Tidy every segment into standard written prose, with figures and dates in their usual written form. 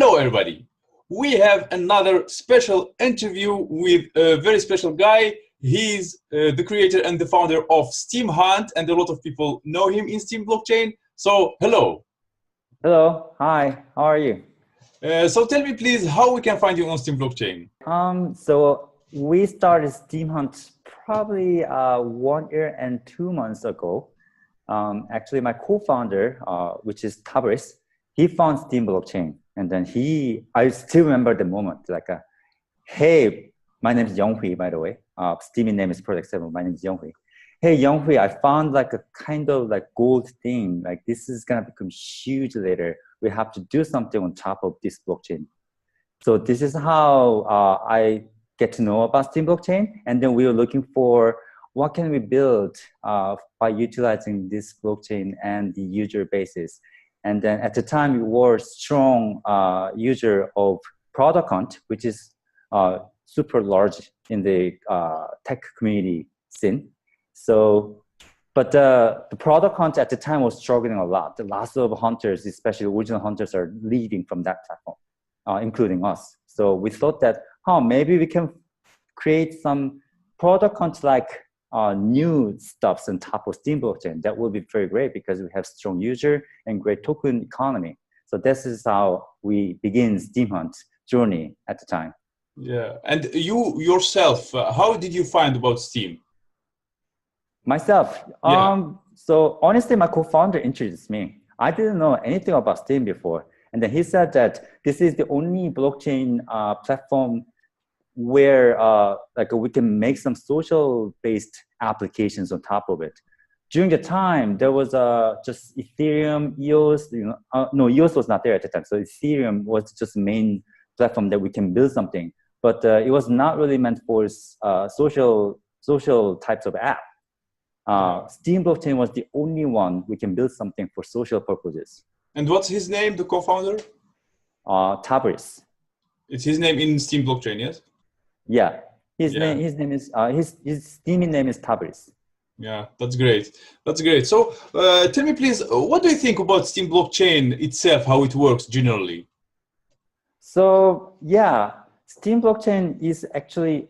Hello, everybody. We have another special interview with a very special guy. He's the creator and the founder of Steam Hunt, and a lot of people know him in Steam blockchain. So, hello. Hello. Hi. How are you? So tell me, please, how we can find you on Steam blockchain? So we started Steam Hunt probably 1 year and 2 months ago. Actually, my co-founder, which is Tabris, he found Steam blockchain, and then I still remember the moment, like, hey, my name is Yonghui, by the way. Steam name is Project 7. My name is Yonghui. Hey, Yonghui, I found like a kind of like gold thing. Like this is gonna become huge later. We have to do something on top of this blockchain. So this is how I get to know about Steam blockchain. And then we were looking for what can we build by utilizing this blockchain and the user bases. And then at the time, we were strong user of Product Hunt, which is super large in the tech community scene. So, but the Product Hunt at the time was struggling a lot. The lots of hunters, especially original hunters, are leaving from that platform, including us. So we thought that, maybe we can create some Product Hunt like new stuffs on top of Steam blockchain. That will be very great because we have strong user and great token economy. So this is how we begin Steam Hunt journey at the time. Yeah, and you yourself, how did you find about Steam? Myself, so honestly, my co-founder introduced me. I didn't know anything about Steam before. And then he said that this is the only blockchain platform where like we can make some social-based applications on top of it. During the time, there was just Ethereum, EOS. No, EOS was not there at the time. So Ethereum was just the main platform that we can build something. But it was not really meant for social types of app. Steam blockchain was the only one we can build something for social purposes. And what's his name, the co-founder? Tabris. It's his name in Steam blockchain, yes? Yeah, his name is his Steam name is Tabris. Yeah, that's great. That's great. So tell me, please, what do you think about Steam blockchain itself? How it works generally? So yeah, Steam blockchain is actually,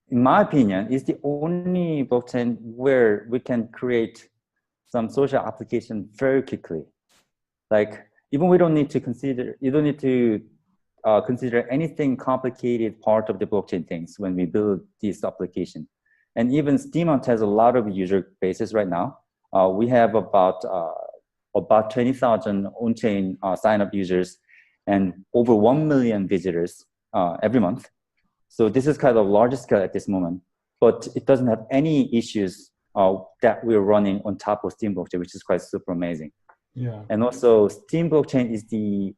in my opinion, is the only blockchain where we can create some social application very quickly. Like even we don't need to consider. You don't need to consider anything complicated part of the blockchain things when we build this application. And even Steam Hunt has a lot of user bases right now. We have about 20,000 on-chain sign-up users and over 1 million visitors every month. So this is kind of largest scale at this moment, but it doesn't have any issues that we're running on top of Steam blockchain, which is quite super amazing. Yeah. And also Steam blockchain is the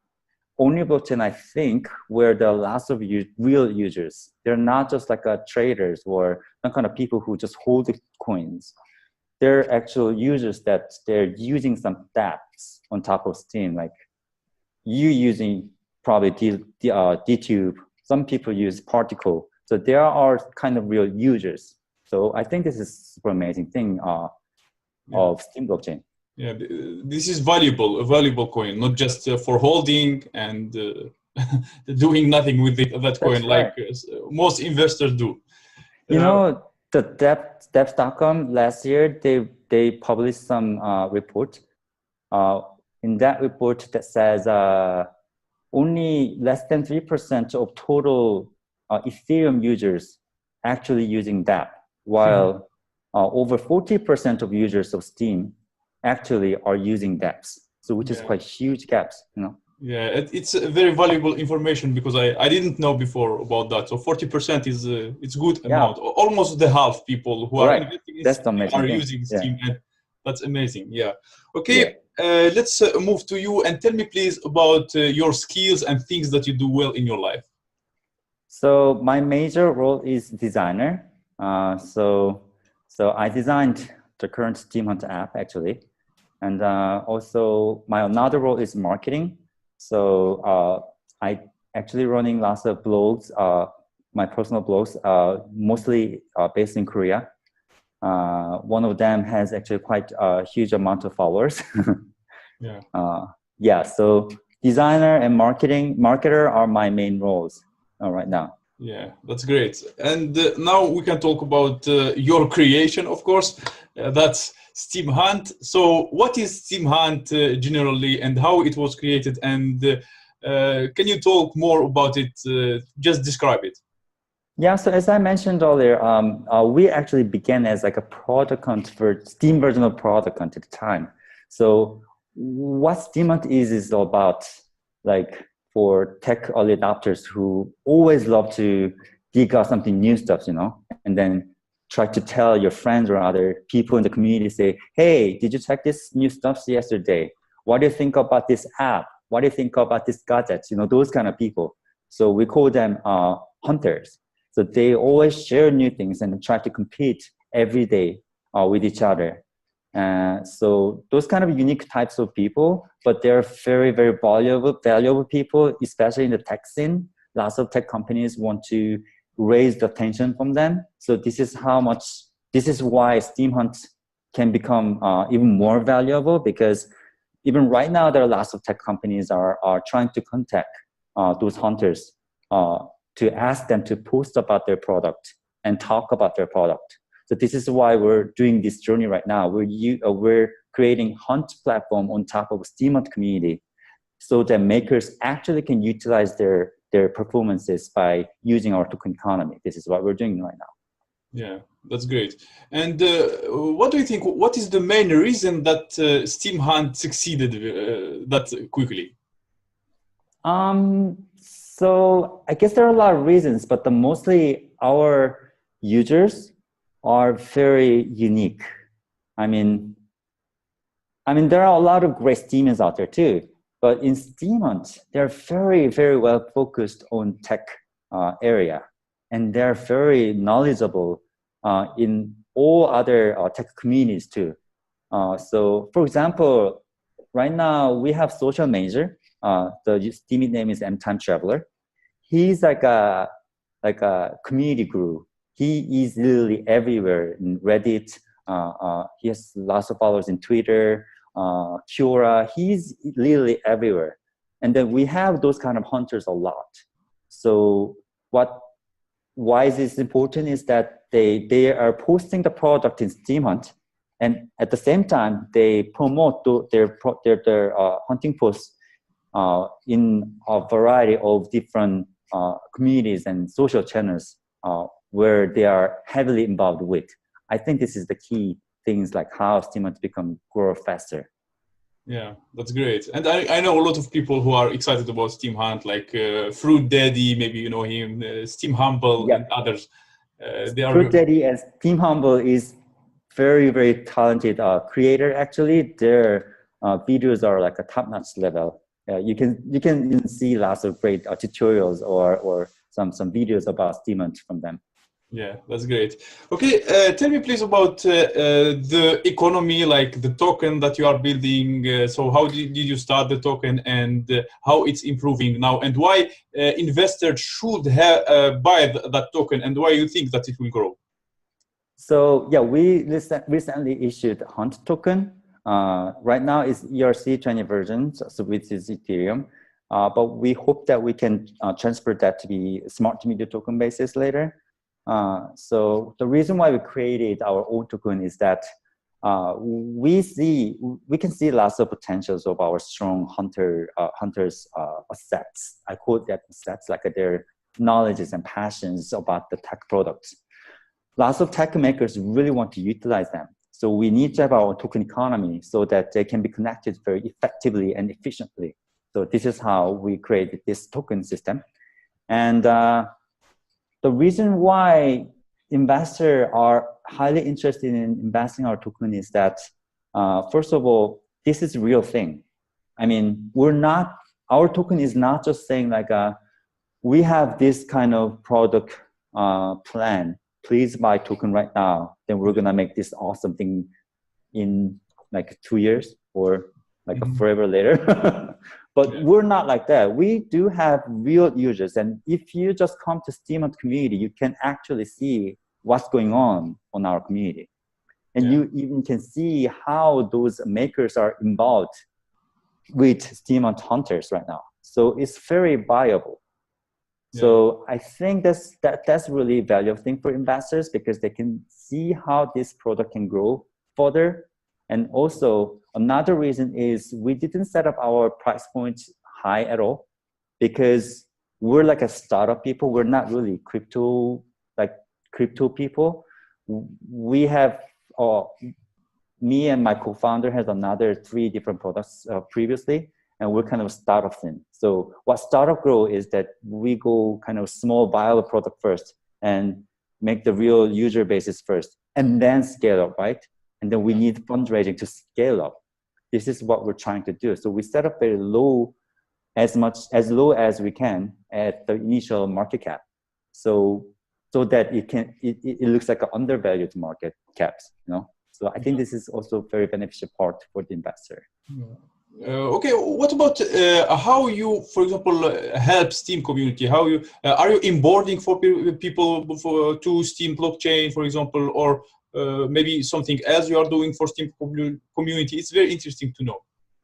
only blockchain, I think, where there are lots of real users. They're not just like traders or some kind of people who just hold the coins. They're actual users that they're using some dApps on top of Steam, like you using probably DTube. Some people use Particle. So there are kind of real users. So I think this is a super amazing thing of Steam blockchain. Yeah, this is valuable, a valuable coin, not just for holding and doing nothing with that coin like most investors do. You know, the Depth.com last year, they published some report. In that report that says only less than 3% of total Ethereum users actually using dApp, while over 40% of users of Steam actually are using dApps. So which is quite huge gaps, you know? Yeah, it's a very valuable information because I didn't know before about that. So 40% is it's good amount. Almost the half people who are investing in Steam are using Steam, and that's amazing. Yeah. Okay, let's move to you and tell me please about your skills and things that you do well in your life. So my major role is designer. So I designed the current Steam Hunt app actually. And also my another role is marketing. So I actually running lots of blogs, my personal blogs, mostly based in Korea. One of them has actually quite a huge amount of followers. Yeah. So designer and marketer are my main roles right now. Yeah, that's great. And now we can talk about your creation, of course. That's Steam Hunt. So what is Steam Hunt generally, and how it was created? And can you talk more about it? Just describe it. Yeah, so as I mentioned earlier, we actually began as like a product hunt for Steam version of product hunt at the time. So what Steam Hunt is all about, like, for tech early adopters who always love to dig out something new stuff, and then try to tell your friends or other people in the community, say, hey, did you check this new stuff yesterday? What do you think about this app? What do you think about this gadget? Those kind of people. So we call them hunters. So they always share new things and try to compete every day with each other. So those kind of unique types of people, but they're very, very valuable people, especially in the tech scene. Lots of tech companies want to raise the attention from them. So this is why Steam Hunt can become even more valuable, because even right now, there are lots of tech companies are trying to contact those hunters to ask them to post about their product and talk about their product. So this is why we're doing this journey right now. We're creating Hunt platform on top of Steam Hunt community, so that makers actually can utilize their performances by using our token economy. This is what we're doing right now. Yeah, that's great. And what do you think? What is the main reason that Steam Hunt succeeded that quickly? So I guess there are a lot of reasons, but mostly our users are very unique. I mean, there are a lot of great Steamians out there too, but in Steam Hunt, they're very, very well focused on tech area, and they're very knowledgeable in all other tech communities too. So for example, right now we have Social Manager. The Steamie name is M-Time Traveler. He's like a community guru. He is literally everywhere in Reddit. He has lots of followers in Twitter, Quora. He's literally everywhere. And then we have those kind of hunters a lot. So why is this important is that they are posting the product in Steam Hunt, and at the same time they promote their hunting posts in a variety of different communities and social channels where they are heavily involved with. I think this is the key things, like how Steam Hunt grow faster. Yeah, that's great. And I know a lot of people who are excited about Steam Hunt, like Fruit Daddy, maybe you know him, Steam Humble, and others. Fruit Daddy and Steam Humble is very, very talented creator. Actually, their videos are like a top-notch level. You can even see lots of great tutorials or some videos about Steam Hunt from them. Yeah, that's great. Okay, tell me please about the economy, like the token that you are building. So how did you start the token, and how it's improving now, and why investors should buy that token, and why you think that it will grow? So yeah, we recently issued Hunt token. Right now it's ERC20 version, so which is Ethereum. But we hope that we can transfer that to be smart media token basis later. So the reason why we created our own token is that we can see lots of potentials of our strong hunters assets. I call that assets, like their knowledges and passions about the tech products. Lots of tech makers really want to utilize them. So we need to have our token economy so that they can be connected very effectively and efficiently. So this is how we created this token system. And the reason why investors are highly interested in investing our token is that, first of all, this is a real thing. I mean, our token is not just saying like, we have this kind of product plan. Please buy token right now. Then we're gonna make this awesome thing in like 2 years or like forever later. But we're not like that. We do have real users. And if you just come to Steam Hunt community, you can actually see what's going on our community. And you even can see how those makers are involved with Steam Hunt hunters right now. So it's very viable. So I think that's really a valuable thing for investors because they can see how this product can grow further. And also another reason is we didn't set up our price points high at all because we're like a startup people. We're not really crypto people. We have me and my co-founder has another 3 different products previously. And we're kind of startup thing. So what startup grow is that we go kind of small viable product first and make the real user basis first and then scale up, right? And then we need fundraising to scale up. This is what we're trying to do. So we set up very low, as low as we can at the initial market cap. So that it looks like an undervalued market caps, you know? So I think this is also very beneficial part for the investor. Okay, what about how you, for example, help Steem community? How you are you onboarding for people to Steem blockchain, for example, or maybe something else you are doing for Steem community? It's very interesting to know.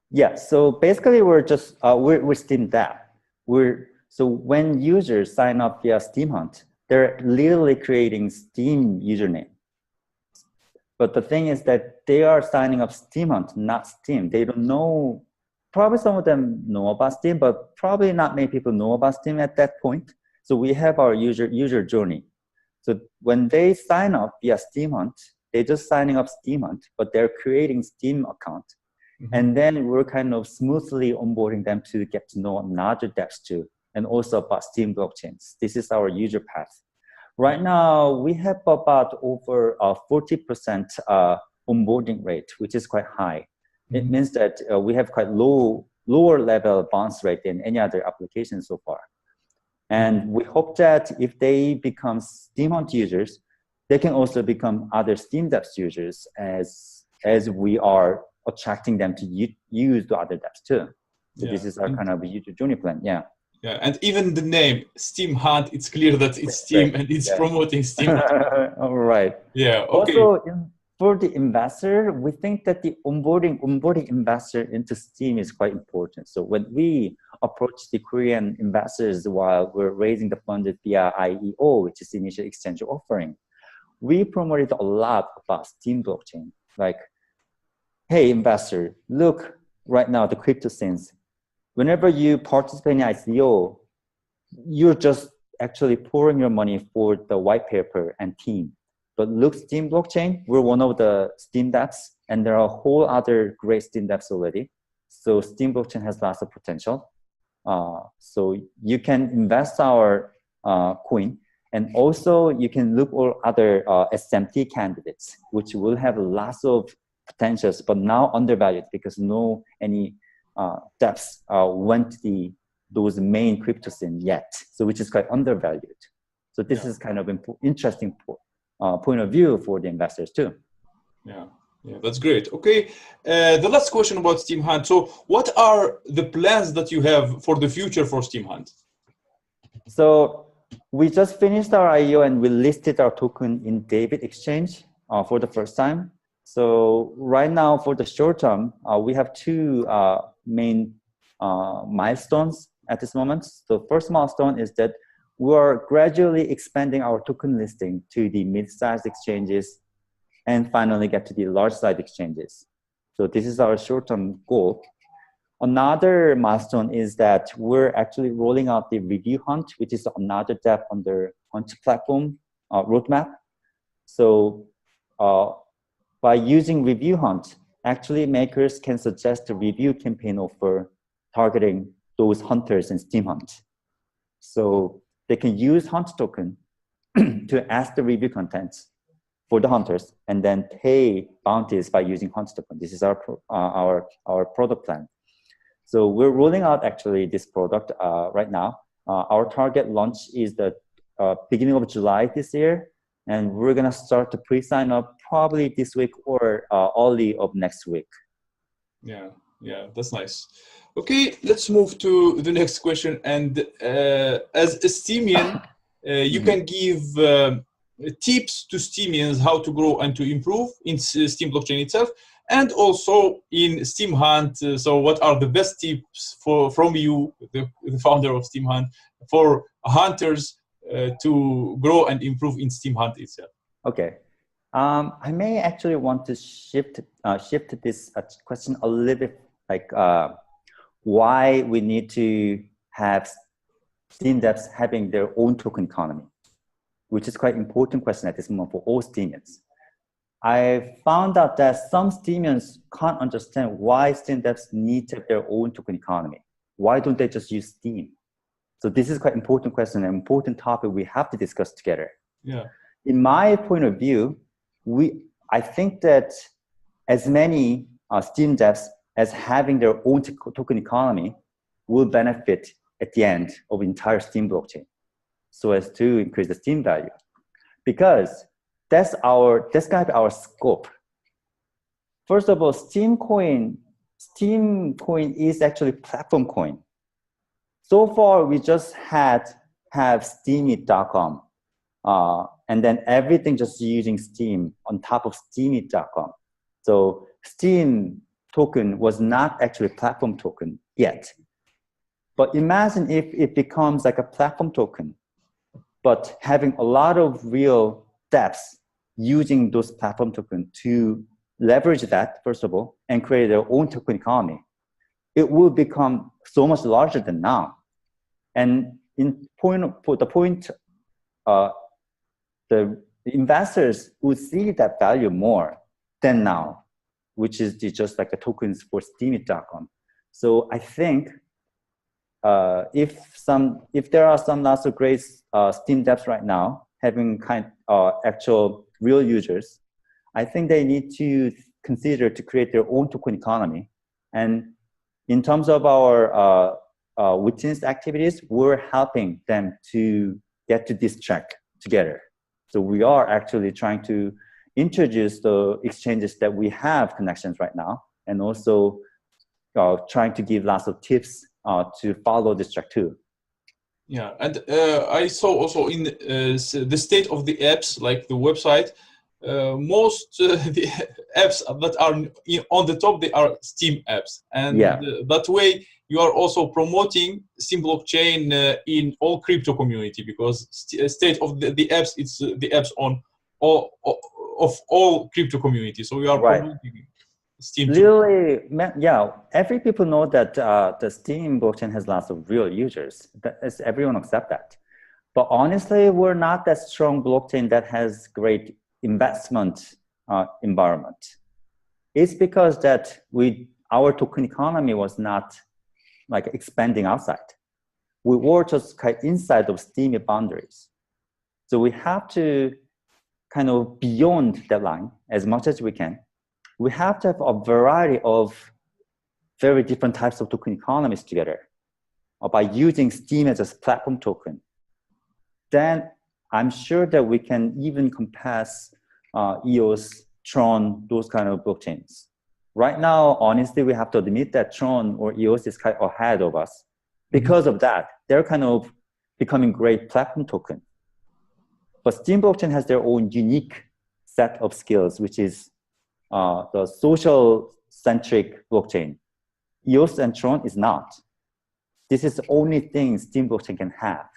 Yeah, so basically we're just we're Steem DApp. So when users sign up via Steem Hunt, they're literally creating Steem username. But the thing is that they are signing up Steem Hunt, not Steem. They don't know, probably some of them know about Steem, but probably not many people know about Steem at that point. So we have our user journey. So when they sign up via Steem Hunt, they're just signing up Steem Hunt, but they're creating Steem account. Mm-hmm. And then we're kind of smoothly onboarding them to get to know another dApps too, and also about Steem blockchains. This is our user path. Right now, we have about over 40% onboarding rate, which is quite high. Mm-hmm. It means that we have quite lower level bounce rate than any other application so far. And we hope that if they become Steem Hunt users, they can also become other Steem dApps users as we are attracting them to use the other dApps too. So this is our kind of user journey plan. Yeah. Yeah, and even the name Steem Hunt, it's clear that it's Steem and it's promoting Steem. All right. Yeah. Okay. Also, for the investor, we think that the onboarding investor into Steem is quite important. So when we approach the Korean investors while we're raising the fund via IEO, which is the initial exchange offering, we promoted a lot about Steem blockchain. Like, hey, investor, look right now the crypto scenes. Whenever you participate in ICO, you're just actually pouring your money for the white paper and team. But look, Steem blockchain, we're one of the Steem dApps, and there are a whole other great Steem dApps already. So Steem blockchain has lots of potential. So you can invest our coin, and also you can look for other SMT candidates, which will have lots of potentials, but now undervalued because any dApps went those main crypto scene yet, so which is quite undervalued. So this is kind of interesting point of view for the investors too. Yeah, that's great. Okay, the last question about Steem Hunt. So what are the plans that you have for the future for Steem Hunt? So we just finished our IEO and we listed our token in David Exchange for the first time. So right now, for the short term, we have 2 main milestones at this moment. The first milestone is that we are gradually expanding our token listing to the mid-sized exchanges and finally get to the large-sized exchanges. So this is our short-term goal. Another milestone is that we're actually rolling out the Review Hunt, which is another dApp on the Hunt platform roadmap. So by using Review Hunt, actually makers can suggest a review campaign offer targeting those hunters in Steem Hunt. So they can use Hunt token to ask the review contents for the hunters and then pay bounties by using Hunt token. This is our product plan. So we're rolling out actually this product right now. Our target launch is the beginning of July this year. And we're going to start to pre-sign up probably this week or early of next week. Yeah, that's nice. Okay, let's move to the next question. And as a Steemian, you can give tips to Steemians how to grow and to improve in Steem blockchain itself. And also in Steam Hunt, so what are the best tips from you, the founder of Steam Hunt, for hunters to grow and improve in Steam Hunt itself? Okay. I may actually want to shift this question a little bit, like why we need to have Steam devs having their own token economy, which is quite important question at this moment for all Steamians. I found out that some Steamians can't understand why Steam devs need to have their own token economy. Why don't they just use Steam? So this is quite important question, an important topic we have to discuss together. Yeah. In my point of view, I think that as many Steam devs as having their own token economy will benefit at the end of the entire Steam blockchain, so as to increase the Steam value, because that's gonna be our scope. First of all, Steam coin is actually platform coin. So far, we just have Steemit.com, and then everything just using Steam on top of Steemit.com. So Steam token was not actually a platform token yet. But imagine if it becomes like a platform token, but having a lot of real devs using those platform tokens to leverage that, first of all, and create their own token economy. It will become so much larger than now. And the investors would see that value more than now, which is just like the tokens for Steemit.com. So I think if there are some lots of great Steam devs right now having actual real users, I think they need to consider to create their own token economy. And in terms of our witness activities, we're helping them to get to this track together. So we are actually trying to introduce the exchanges that we have connections right now, and also trying to give lots of tips to follow this track too. Yeah, and I saw also in the state of the apps, like the website, most the apps that are on the top, they are Steam apps, and that way you are also promoting Steam blockchain in all crypto community, because state of the apps, it's the apps on all crypto community. So we are promoting Steam. Really, yeah. Every people know that the Steam blockchain has lots of real users. Everyone accept that. But honestly, we're not that strong blockchain that has great investment environment. It's because that our token economy was not like expanding outside. We were just kind of inside of Steam boundaries. So we have to kind of beyond that line as much as we can. We have to have a variety of very different types of token economies together. By using Steam as a platform token, then I'm sure that we can even compass EOS, Tron, those kind of blockchains. Right now, honestly, we have to admit that Tron or EOS is kind of ahead of us. Because of that, they're kind of becoming great platform token. But Steam blockchain has their own unique set of skills, which is the social-centric blockchain. EOS and Tron is not. This is the only thing Steam blockchain can have.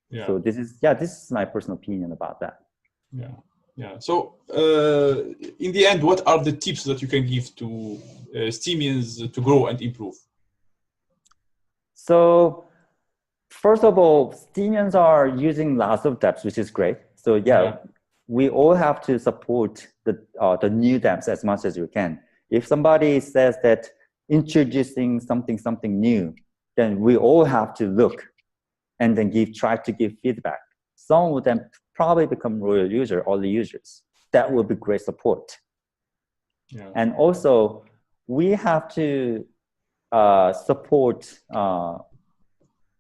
Yeah. So this is my personal opinion about that. Yeah. Yeah. So in the end, what are the tips that you can give to Steamians to grow and improve? So first of all, Steamians are using lots of dApps, which is great. So we all have to support the new dApps as much as we can. If somebody says that introducing something new, then we all have to look and then try to give feedback. Some of them probably become royal user, early users. That will be great support. Yeah. And also, we have to support the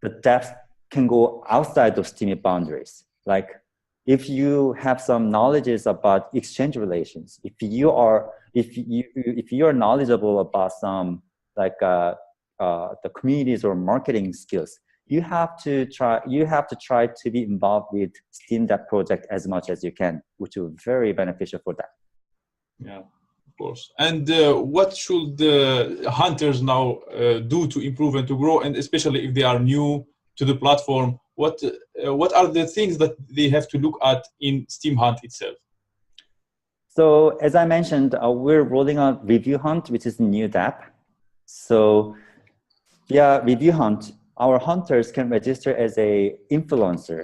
dApps can go outside of Steemit boundaries. Like if you have some knowledge about exchange relations, if you are knowledgeable about some like the communities or marketing skills, you have to try to be involved with Steam dApp project as much as you can, which will be very beneficial for that. Yeah, course. And what should the hunters now do to improve and to grow, and especially if they are new to the platform? What are the things that they have to look at in SteamHunt itself? So as I mentioned, we're rolling out Review Hunt, which is a new app. So via Review Hunt, our hunters can register as a influencer.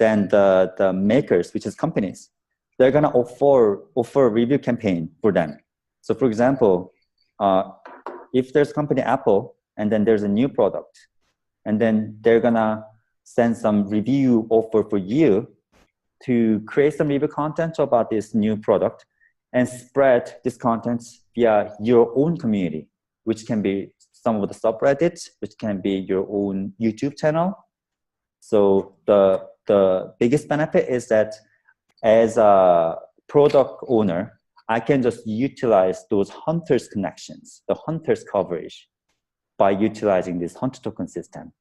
Then the makers, which is companies, they're gonna offer a review campaign for them. So for example, if there's company Apple and then there's a new product, and then they're gonna send some review offer for you to create some review content about this new product and spread this content via your own community, which can be some of the subreddits, which can be your own YouTube channel. So the biggest benefit is that as a product owner, I can just utilize those hunters connections, the hunters coverage, by utilizing this hunter token system.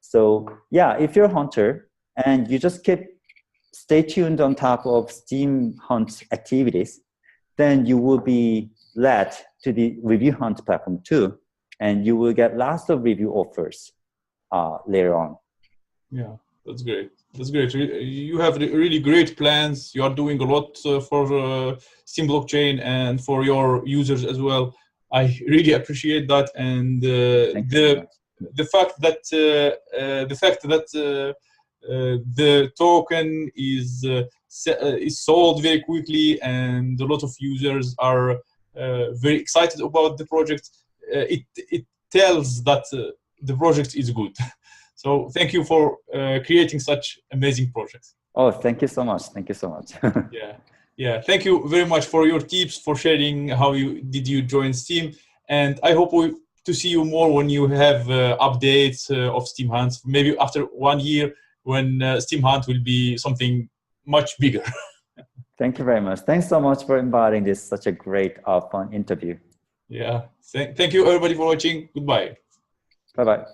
So yeah, if you're a hunter and you just stay tuned on top of SteamHunt activities, then you will be led to the Review Hunt platform too, and you will get lots of review offers later on. Yeah, that's great. That's great. You have really great plans. You are doing a lot for Steam blockchain and for your users as well. I really appreciate that, and the fact that the token is sold very quickly, and a lot of users are very excited about the project. It tells that the project is good. So thank you for creating such amazing projects. Oh, thank you so much. Thank you so much. Yeah. Thank you very much for your tips, for sharing how you join Steam, and I hope to see you more when you have updates of SteamHunt. Maybe after 1 year, when SteamHunt will be something much bigger. Thank you very much. Thanks so much for inviting this such a great, fun interview. Yeah. Thank you everybody for watching. Goodbye. Bye-bye.